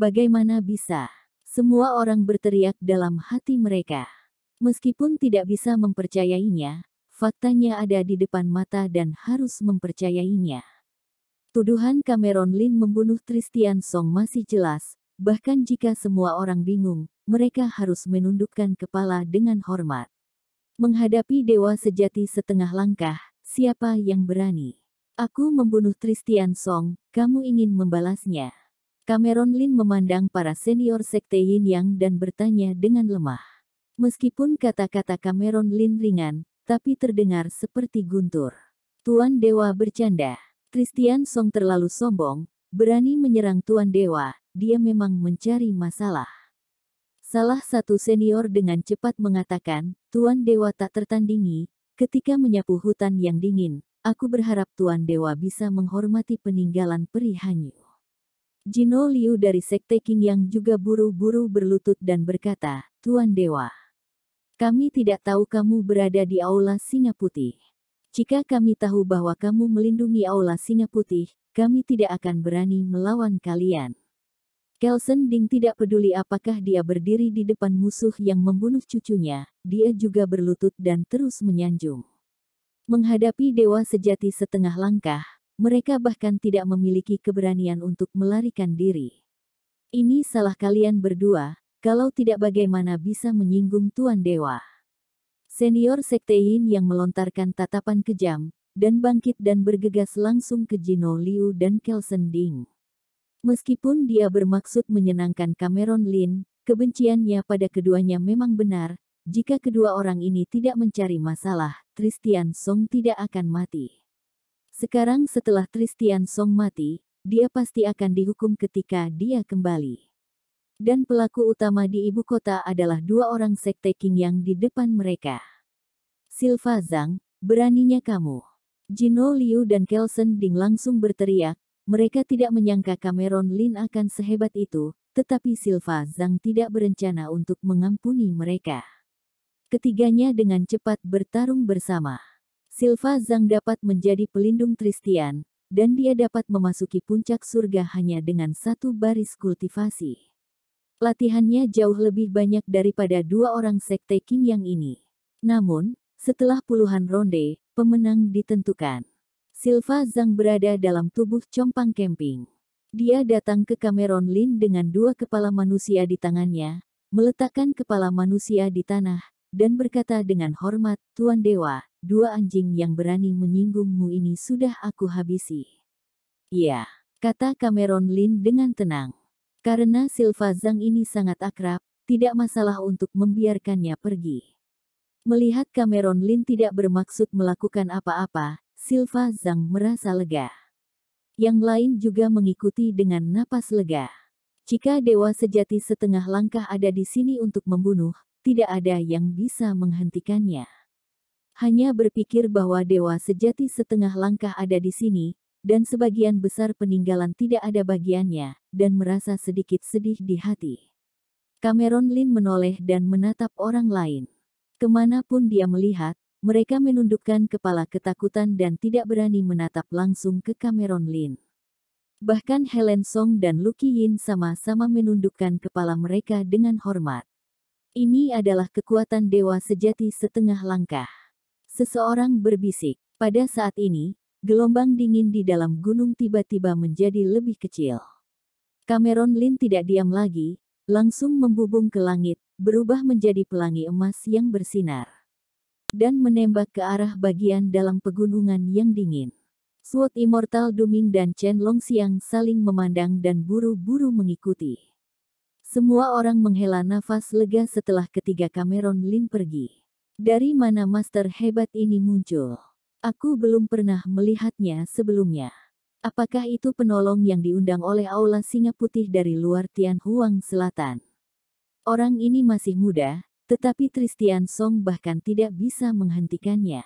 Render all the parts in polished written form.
Bagaimana bisa? Semua orang berteriak dalam hati mereka. Meskipun tidak bisa mempercayainya, faktanya ada di depan mata dan harus mempercayainya. Tuduhan Cameron Lin membunuh Christian Song masih jelas, bahkan jika semua orang bingung, mereka harus menundukkan kepala dengan hormat. Menghadapi dewa sejati setengah langkah, siapa yang berani? Aku membunuh Christian Song, kamu ingin membalasnya. Cameron Lin memandang para senior sekte Yin Yang dan bertanya dengan lemah. Meskipun kata-kata Cameron Lin ringan, tapi terdengar seperti guntur. Tuan Dewa bercanda. Christian Song terlalu sombong, berani menyerang Tuan Dewa, dia memang mencari masalah. Salah satu senior dengan cepat mengatakan, Tuan Dewa tak tertandingi, ketika menyapu hutan yang dingin, aku berharap Tuan Dewa bisa menghormati peninggalan Peri Hanyu. Jino Liu dari Sekte Qing Yang juga buru-buru berlutut dan berkata, Tuan Dewa, kami tidak tahu kamu berada di Aula Singa Putih. Jika kami tahu bahwa kamu melindungi Aula Singa Putih, kami tidak akan berani melawan kalian. Kelsen Ding tidak peduli apakah dia berdiri di depan musuh yang membunuh cucunya, dia juga berlutut dan terus menyanjung. Menghadapi dewa sejati setengah langkah, mereka bahkan tidak memiliki keberanian untuk melarikan diri. Ini salah kalian berdua, kalau tidak bagaimana bisa menyinggung Tuan Dewa. Senior Sekte Yin yang melontarkan tatapan kejam, dan bangkit dan bergegas langsung ke Jino Liu dan Kelsen Ding. Meskipun dia bermaksud menyenangkan Cameron Lin, kebenciannya pada keduanya memang benar, jika kedua orang ini tidak mencari masalah, Christian Song tidak akan mati. Sekarang setelah Christian Song mati, dia pasti akan dihukum ketika dia kembali. Dan pelaku utama di ibu kota adalah dua orang Sekte Qing Yang di depan mereka. Silva Zhang, beraninya kamu. Jino Liu dan Kelsen Ding langsung berteriak, mereka tidak menyangka Cameron Lin akan sehebat itu, tetapi Silva Zhang tidak berencana untuk mengampuni mereka. Ketiganya dengan cepat bertarung bersama. Silva Zhang dapat menjadi pelindung Christian, dan dia dapat memasuki puncak surga hanya dengan satu baris kultivasi. Latihannya jauh lebih banyak daripada dua orang Sekte Qing Yang ini. Namun, setelah puluhan ronde, pemenang ditentukan. Silva Zhang berada dalam tubuh compang camping. Dia datang ke Cameron Lin dengan dua kepala manusia di tangannya, meletakkan kepala manusia di tanah, dan berkata dengan hormat, Tuan Dewa, dua anjing yang berani menyinggungmu ini sudah aku habisi. Iya, kata Cameron Lin dengan tenang. Karena Silva Zhang ini sangat akrab, tidak masalah untuk membiarkannya pergi. Melihat Cameron Lin tidak bermaksud melakukan apa-apa, Silva Zhang merasa lega. Yang lain juga mengikuti dengan napas lega. Jika dewa sejati setengah langkah ada di sini untuk membunuh, tidak ada yang bisa menghentikannya. Hanya berpikir bahwa dewa sejati setengah langkah ada di sini, dan sebagian besar peninggalan tidak ada bagiannya, dan merasa sedikit sedih di hati. Cameron Lin menoleh dan menatap orang lain. Kemanapun dia melihat, mereka menundukkan kepala ketakutan dan tidak berani menatap langsung ke Cameron Lin. Bahkan Helen Song dan Lu Qiyin sama-sama menundukkan kepala mereka dengan hormat. Ini adalah kekuatan dewa sejati setengah langkah. Seseorang berbisik, pada saat ini, gelombang dingin di dalam gunung tiba-tiba menjadi lebih kecil. Cameron Lin tidak diam lagi, langsung membubung ke langit, berubah menjadi pelangi emas yang bersinar. Dan menembak ke arah bagian dalam pegunungan yang dingin. Sword Immortal Duming dan Chen Longxiang saling memandang dan buru-buru mengikuti. Semua orang menghela nafas lega setelah ketiga Cameron Lin pergi. Dari mana master hebat ini muncul? Aku belum pernah melihatnya sebelumnya. Apakah itu penolong yang diundang oleh Aula Singa Putih dari luar Tianhuang Selatan? Orang ini masih muda, tetapi Christian Song bahkan tidak bisa menghentikannya.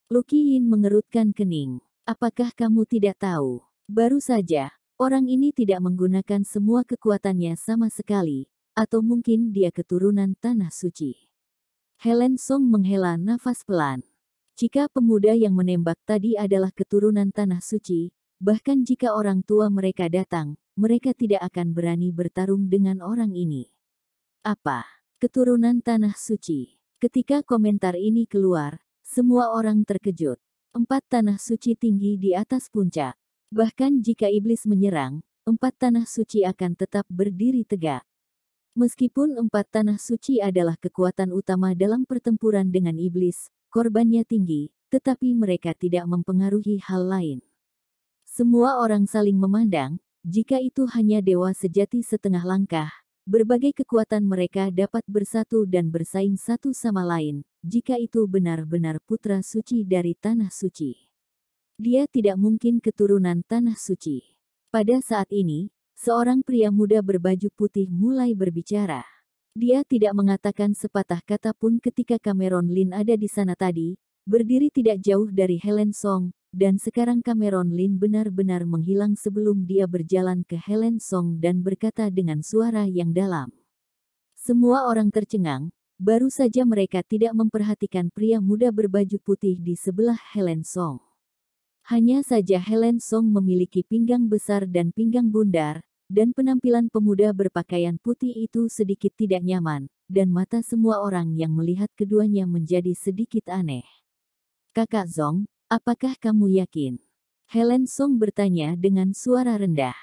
Lu Qiyin mengerutkan kening. Apakah kamu tidak tahu? Baru saja, orang ini tidak menggunakan semua kekuatannya sama sekali, atau mungkin dia keturunan Tanah Suci. Helen Song menghela nafas pelan. Jika pemuda yang menembak tadi adalah keturunan Tanah Suci, bahkan jika orang tua mereka datang, mereka tidak akan berani bertarung dengan orang ini. Apa? Keturunan Tanah Suci. Ketika komentar ini keluar, semua orang terkejut. 4 tanah suci tinggi di atas puncak. Bahkan jika iblis menyerang, 4 tanah suci akan tetap berdiri tegak. Meskipun 4 tanah suci adalah kekuatan utama dalam pertempuran dengan iblis, korbannya tinggi, tetapi mereka tidak mempengaruhi hal lain. Semua orang saling memandang, jika itu hanya dewa sejati setengah langkah, berbagai kekuatan mereka dapat bersatu dan bersaing satu sama lain, jika itu benar-benar putra suci dari Tanah Suci. Dia tidak mungkin keturunan Tanah Suci. Pada saat ini, seorang pria muda berbaju putih mulai berbicara. Dia tidak mengatakan sepatah kata pun ketika Cameron Lin ada di sana tadi, berdiri tidak jauh dari Helen Song, dan sekarang Cameron Lin benar-benar menghilang sebelum dia berjalan ke Helen Song dan berkata dengan suara yang dalam. Semua orang tercengang, baru saja mereka tidak memperhatikan pria muda berbaju putih di sebelah Helen Song. Hanya saja Helen Song memiliki pinggang besar dan pinggang bundar, dan penampilan pemuda berpakaian putih itu sedikit tidak nyaman, dan mata semua orang yang melihat keduanya menjadi sedikit aneh. Kakak Zong, apakah kamu yakin? Helen Song bertanya dengan suara rendah.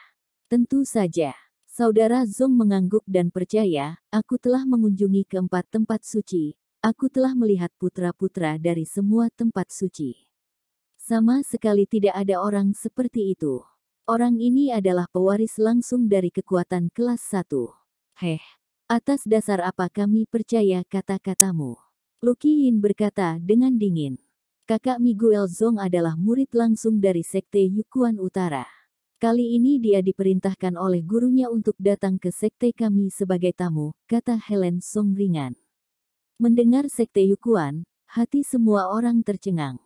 Tentu saja. Saudara Zong mengangguk dan percaya, aku telah mengunjungi keempat tempat suci, aku telah melihat putra-putra dari semua tempat suci. Sama sekali tidak ada orang seperti itu. Orang ini adalah pewaris langsung dari kekuatan kelas 1. Atas dasar apa kami percaya kata-katamu? Lu Qiyin berkata dengan dingin. Kakak Miguel Zong adalah murid langsung dari Sekte Yukuan Utara. Kali ini dia diperintahkan oleh gurunya untuk datang ke sekte kami sebagai tamu, kata Helen Song ringan. Mendengar Sekte Yukuan, hati semua orang tercengang.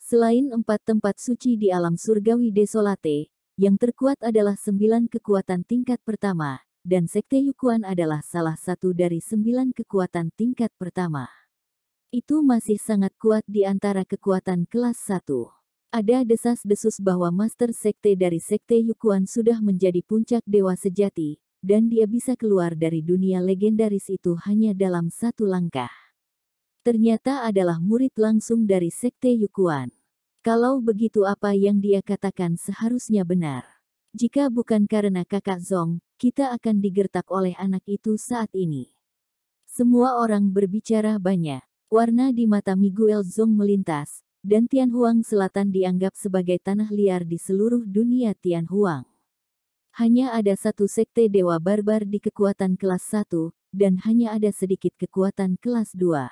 Selain 4 tempat suci di alam surgawi desolate, yang terkuat adalah 9 kekuatan tingkat pertama, dan Sekte Yukuan adalah salah satu dari 9 kekuatan tingkat pertama. Itu masih sangat kuat di antara kekuatan kelas 1. Ada desas-desus bahwa Master Sekte dari Sekte Yukuan sudah menjadi puncak dewa sejati, dan dia bisa keluar dari dunia legendaris itu hanya dalam 1 langkah. Ternyata adalah murid langsung dari Sekte Yukuan. Kalau begitu apa yang dia katakan seharusnya benar. Jika bukan karena kakak Zong, kita akan digertak oleh anak itu saat ini. Semua orang berbicara banyak. Warna di mata Miguel Zong melintas, dan Tianhuang Selatan dianggap sebagai tanah liar di seluruh dunia Tianhuang. Hanya ada satu sekte dewa barbar di kekuatan kelas 1, dan hanya ada sedikit kekuatan kelas 2.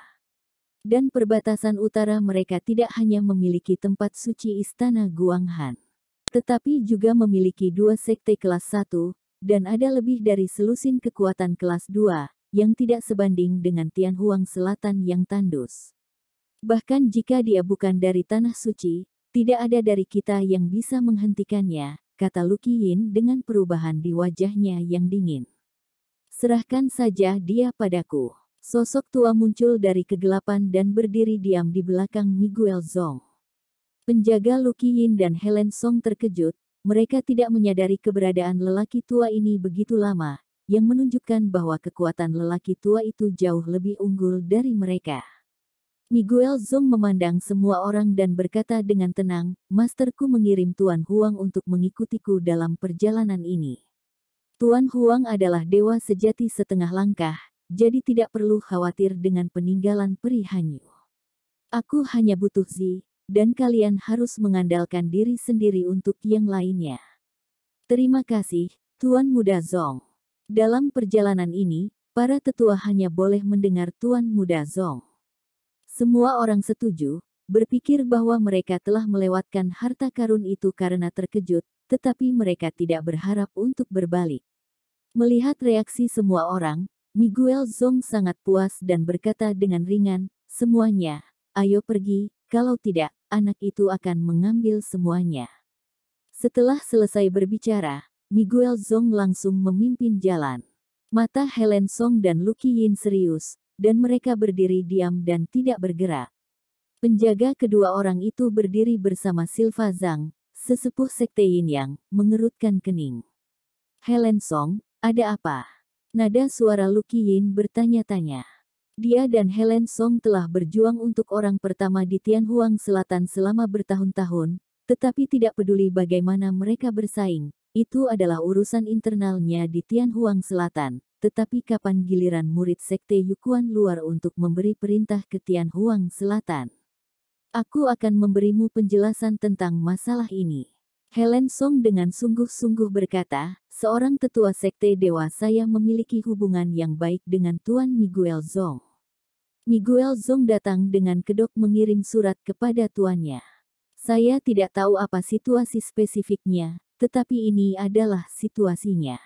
Dan perbatasan utara mereka tidak hanya memiliki tempat suci istana Guanghan, tetapi juga memiliki 2 sekte kelas 1, dan ada lebih dari selusin kekuatan kelas 2, yang tidak sebanding dengan Tianhuang Selatan yang tandus. Bahkan jika dia bukan dari Tanah Suci, tidak ada dari kita yang bisa menghentikannya, kata Lu Qiyin dengan perubahan di wajahnya yang dingin. Serahkan saja dia padaku. Sosok tua muncul dari kegelapan dan berdiri diam di belakang Miguel Zong. Penjaga Lu Qiyin dan Helen Song terkejut, mereka tidak menyadari keberadaan lelaki tua ini begitu lama, yang menunjukkan bahwa kekuatan lelaki tua itu jauh lebih unggul dari mereka. Miguel Zong memandang semua orang dan berkata dengan tenang, Masterku mengirim Tuan Huang untuk mengikutiku dalam perjalanan ini. Tuan Huang adalah dewa sejati setengah langkah, jadi tidak perlu khawatir dengan peninggalan Peri Hanyu. Aku hanya butuh Zi, dan kalian harus mengandalkan diri sendiri untuk yang lainnya. Terima kasih, Tuan Muda Zong. Dalam perjalanan ini, para tetua hanya boleh mendengar Tuan Muda Zong. Semua orang setuju, berpikir bahwa mereka telah melewatkan harta karun itu karena terkejut, tetapi mereka tidak berharap untuk berbalik. Melihat reaksi semua orang, Miguel Zong sangat puas dan berkata dengan ringan, semuanya, ayo pergi, kalau tidak, anak itu akan mengambil semuanya. Setelah selesai berbicara, Miguel Zong langsung memimpin jalan. Mata Helen Song dan Lu Qiyin serius, dan mereka berdiri diam dan tidak bergerak. Penjaga kedua orang itu berdiri bersama Silva Zhang, sesepuh sekte Yin Yang, mengerutkan kening. Helen Song, ada apa? Nada suara Lu Qiyin bertanya-tanya. Dia dan Helen Song telah berjuang untuk orang pertama di Tianhuang Selatan selama bertahun-tahun, tetapi tidak peduli bagaimana mereka bersaing, itu adalah urusan internalnya di Tianhuang Selatan. Tetapi kapan giliran murid sekte Yukuan luar untuk memberi perintah ke Tianhuang Selatan? Aku akan memberimu penjelasan tentang masalah ini. Helen Song dengan sungguh-sungguh berkata, seorang tetua sekte dewa saya memiliki hubungan yang baik dengan Tuan Miguel Zong. Miguel Zong datang dengan kedok mengirim surat kepada tuannya. Saya tidak tahu apa situasi spesifiknya, tetapi ini adalah situasinya.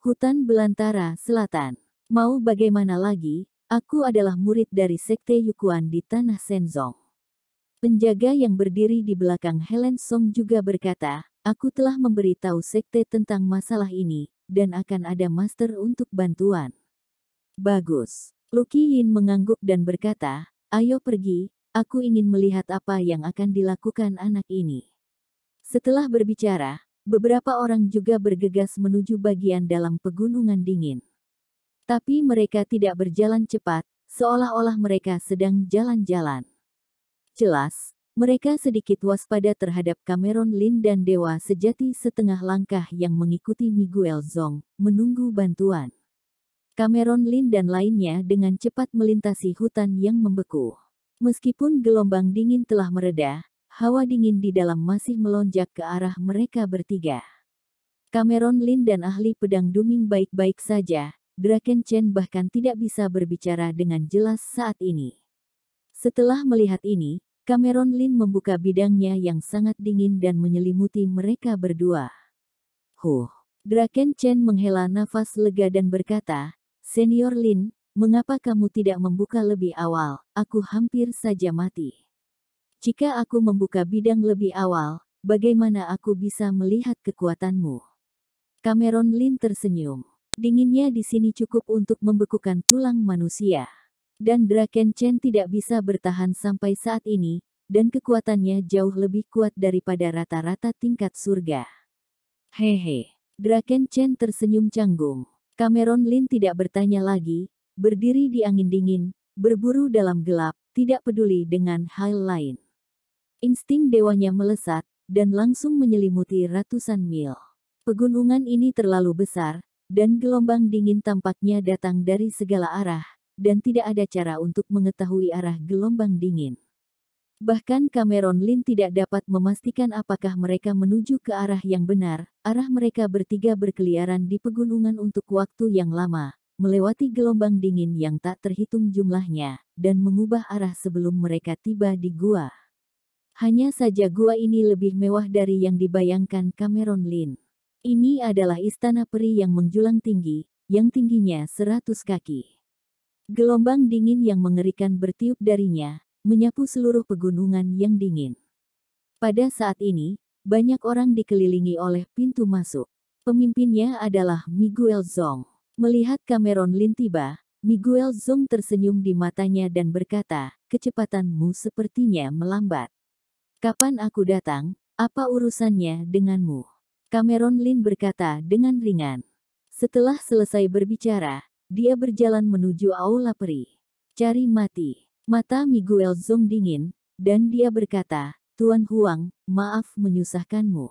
Hutan Belantara Selatan. Mau bagaimana lagi, aku adalah murid dari sekte Yukuan di tanah Shenzong. Penjaga yang berdiri di belakang Helen Song juga berkata, aku telah memberitahu sekte tentang masalah ini, dan akan ada master untuk bantuan. Bagus. Lu Qiyin mengangguk dan berkata, ayo pergi, aku ingin melihat apa yang akan dilakukan anak ini. Setelah berbicara, beberapa orang juga bergegas menuju bagian dalam pegunungan dingin. Tapi mereka tidak berjalan cepat, seolah-olah mereka sedang jalan-jalan. Jelas, mereka sedikit waspada terhadap Cameron Lin dan Dewa Sejati setengah langkah yang mengikuti Miguel Zong, menunggu bantuan. Cameron Lin dan lainnya dengan cepat melintasi hutan yang membeku. Meskipun gelombang dingin telah mereda, hawa dingin di dalam masih melonjak ke arah mereka bertiga. Cameron Lin dan ahli pedang Duming baik-baik saja, Draken Chen bahkan tidak bisa berbicara dengan jelas saat ini. Setelah melihat ini, Cameron Lin membuka bidangnya yang sangat dingin dan menyelimuti mereka berdua. Draken Chen menghela nafas lega dan berkata, Senior Lin, mengapa kamu tidak membuka lebih awal? Aku hampir saja mati. Jika aku membuka bidang lebih awal, bagaimana aku bisa melihat kekuatanmu? Cameron Lin tersenyum. Dinginnya di sini cukup untuk membekukan tulang manusia. Dan Draken Chen tidak bisa bertahan sampai saat ini, dan kekuatannya jauh lebih kuat daripada rata-rata tingkat surga. Hehe. Draken Chen tersenyum canggung. Cameron Lin tidak bertanya lagi, berdiri di angin dingin, berburu dalam gelap, tidak peduli dengan hal lain. Insting dewanya melesat, dan langsung menyelimuti ratusan mil. Pegunungan ini terlalu besar, dan gelombang dingin tampaknya datang dari segala arah, dan tidak ada cara untuk mengetahui arah gelombang dingin. Bahkan Cameron Lin tidak dapat memastikan apakah mereka menuju ke arah yang benar. Arah mereka bertiga berkeliaran di pegunungan untuk waktu yang lama, melewati gelombang dingin yang tak terhitung jumlahnya, dan mengubah arah sebelum mereka tiba di gua. Hanya saja gua ini lebih mewah dari yang dibayangkan Cameron Lin. Ini adalah istana peri yang menjulang tinggi, yang tingginya 100 kaki. Gelombang dingin yang mengerikan bertiup darinya, menyapu seluruh pegunungan yang dingin. Pada saat ini, banyak orang dikelilingi oleh pintu masuk. Pemimpinnya adalah Miguel Zong. Melihat Cameron Lin tiba, Miguel Zong tersenyum di matanya dan berkata, kecepatanmu sepertinya melambat. Kapan aku datang, apa urusannya denganmu? Cameron Lin berkata dengan ringan. Setelah selesai berbicara, dia berjalan menuju aula peri. Cari mati. Mata Miguel Zong dingin, dan dia berkata, Tuan Huang, maaf menyusahkanmu.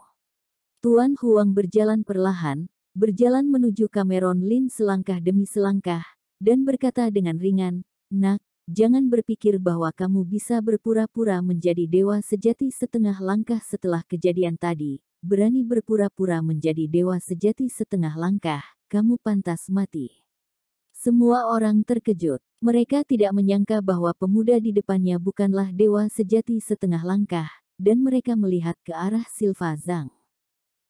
Tuan Huang berjalan perlahan, berjalan menuju Cameron Lin selangkah demi selangkah, dan berkata dengan ringan, Nak, jangan berpikir bahwa kamu bisa berpura-pura menjadi dewa sejati setengah langkah setelah kejadian tadi. Berani berpura-pura menjadi dewa sejati setengah langkah, kamu pantas mati. Semua orang terkejut. Mereka tidak menyangka bahwa pemuda di depannya bukanlah dewa sejati setengah langkah, dan mereka melihat ke arah Silva Zhang.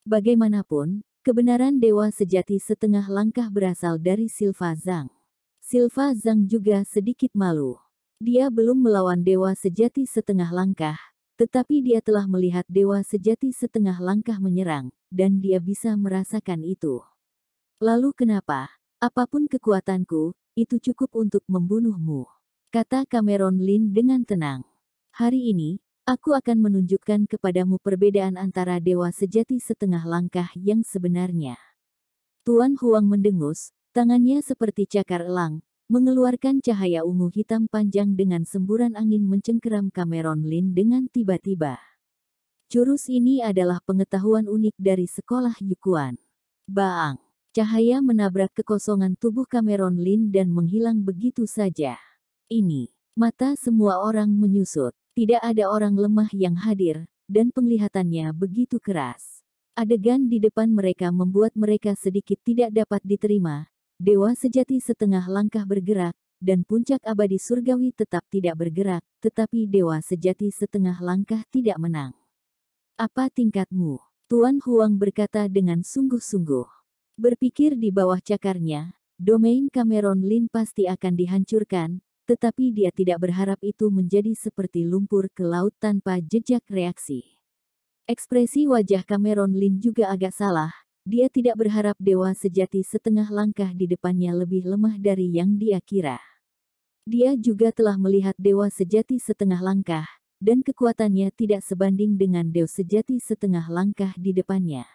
Bagaimanapun, kebenaran dewa sejati setengah langkah berasal dari Silva Zhang. Silva Zhang juga sedikit malu. Dia belum melawan dewa sejati setengah langkah, tetapi dia telah melihat dewa sejati setengah langkah menyerang, dan dia bisa merasakan itu. Lalu kenapa? Apapun kekuatanku, itu cukup untuk membunuhmu, kata Cameron Lin dengan tenang. Hari ini, aku akan menunjukkan kepadamu perbedaan antara dewa sejati setengah langkah yang sebenarnya. Tuan Huang mendengus, tangannya seperti cakar elang, mengeluarkan cahaya ungu hitam panjang dengan semburan angin mencengkeram Cameron Lin dengan tiba-tiba. Jurus ini adalah pengetahuan unik dari sekolah Yukuan. Baang! Cahaya menabrak kekosongan tubuh Cameron Lin dan menghilang begitu saja. Ini, mata semua orang menyusut. Tidak ada orang lemah yang hadir, dan penglihatannya begitu keras. Adegan di depan mereka membuat mereka sedikit tidak dapat diterima. Dewa sejati setengah langkah bergerak, dan puncak abadi surgawi tetap tidak bergerak, tetapi dewa sejati setengah langkah tidak menang. Apa tingkatmu? Tuan Huang berkata dengan sungguh-sungguh. Berpikir di bawah cakarnya, domain Cameron Lin pasti akan dihancurkan, tetapi dia tidak berharap itu menjadi seperti lumpur ke laut tanpa jejak reaksi. Ekspresi wajah Cameron Lin juga agak salah, dia tidak berharap dewa sejati setengah langkah di depannya lebih lemah dari yang dia kira. Dia juga telah melihat dewa sejati setengah langkah, dan kekuatannya tidak sebanding dengan dewa sejati setengah langkah di depannya.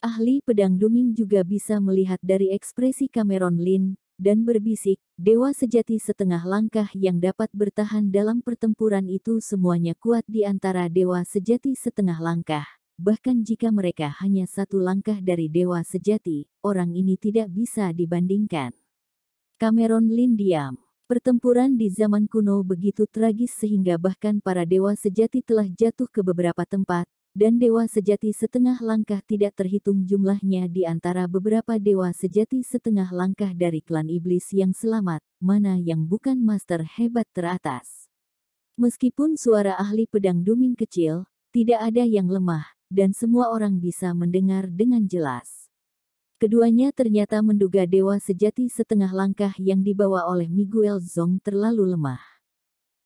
Ahli pedang duming juga bisa melihat dari ekspresi Cameron Lin, dan berbisik, dewa sejati setengah langkah yang dapat bertahan dalam pertempuran itu semuanya kuat di antara dewa sejati setengah langkah. Bahkan jika mereka hanya satu langkah dari dewa sejati, orang ini tidak bisa dibandingkan. Cameron Lin diam. Pertempuran di zaman kuno begitu tragis sehingga bahkan para dewa sejati telah jatuh ke beberapa tempat, dan dewa sejati setengah langkah tidak terhitung jumlahnya di antara beberapa dewa sejati setengah langkah dari klan iblis yang selamat, mana yang bukan master hebat teratas. Meskipun suara ahli pedang duming kecil, tidak ada yang lemah, dan semua orang bisa mendengar dengan jelas. Keduanya ternyata menduga dewa sejati setengah langkah yang dibawa oleh Miguel Zong terlalu lemah.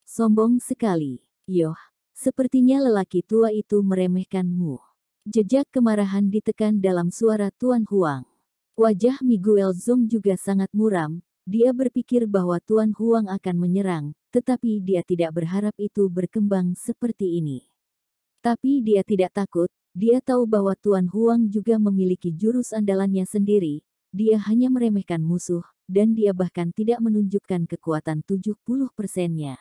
Sombong sekali, Yoh. Sepertinya lelaki tua itu meremehkanmu. Jejak kemarahan ditekan dalam suara Tuan Huang. Wajah Miguel Zong juga sangat muram, dia berpikir bahwa Tuan Huang akan menyerang, tetapi dia tidak berharap itu berkembang seperti ini. Tapi dia tidak takut, dia tahu bahwa Tuan Huang juga memiliki jurus andalannya sendiri, dia hanya meremehkan musuh, dan dia bahkan tidak menunjukkan kekuatan 70%-nya.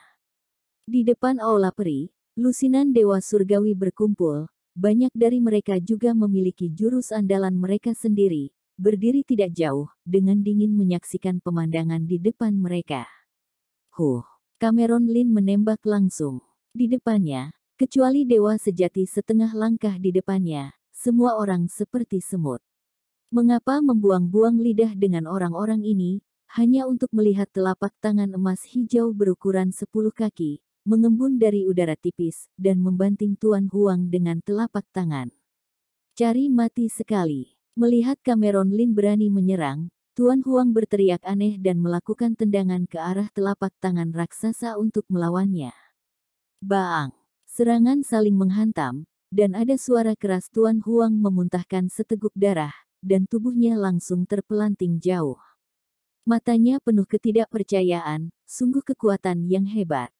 Di depan aula peri, lusinan dewa surgawi berkumpul, banyak dari mereka juga memiliki jurus andalan mereka sendiri, berdiri tidak jauh, dengan dingin menyaksikan pemandangan di depan mereka. Cameron Lin menembak langsung. Di depannya, kecuali dewa sejati setengah langkah di depannya, semua orang seperti semut. Mengapa membuang-buang lidah dengan orang-orang ini, hanya untuk melihat telapak tangan emas hijau berukuran 10 kaki, mengembun dari udara tipis, dan membanting Tuan Huang dengan telapak tangan. Cari mati sekali. Melihat Cameron Lin berani menyerang, Tuan Huang berteriak aneh dan melakukan tendangan ke arah telapak tangan raksasa untuk melawannya. Baang! Serangan saling menghantam, dan ada suara keras Tuan Huang memuntahkan seteguk darah, dan tubuhnya langsung terpelanting jauh. Matanya penuh ketidakpercayaan, sungguh kekuatan yang hebat.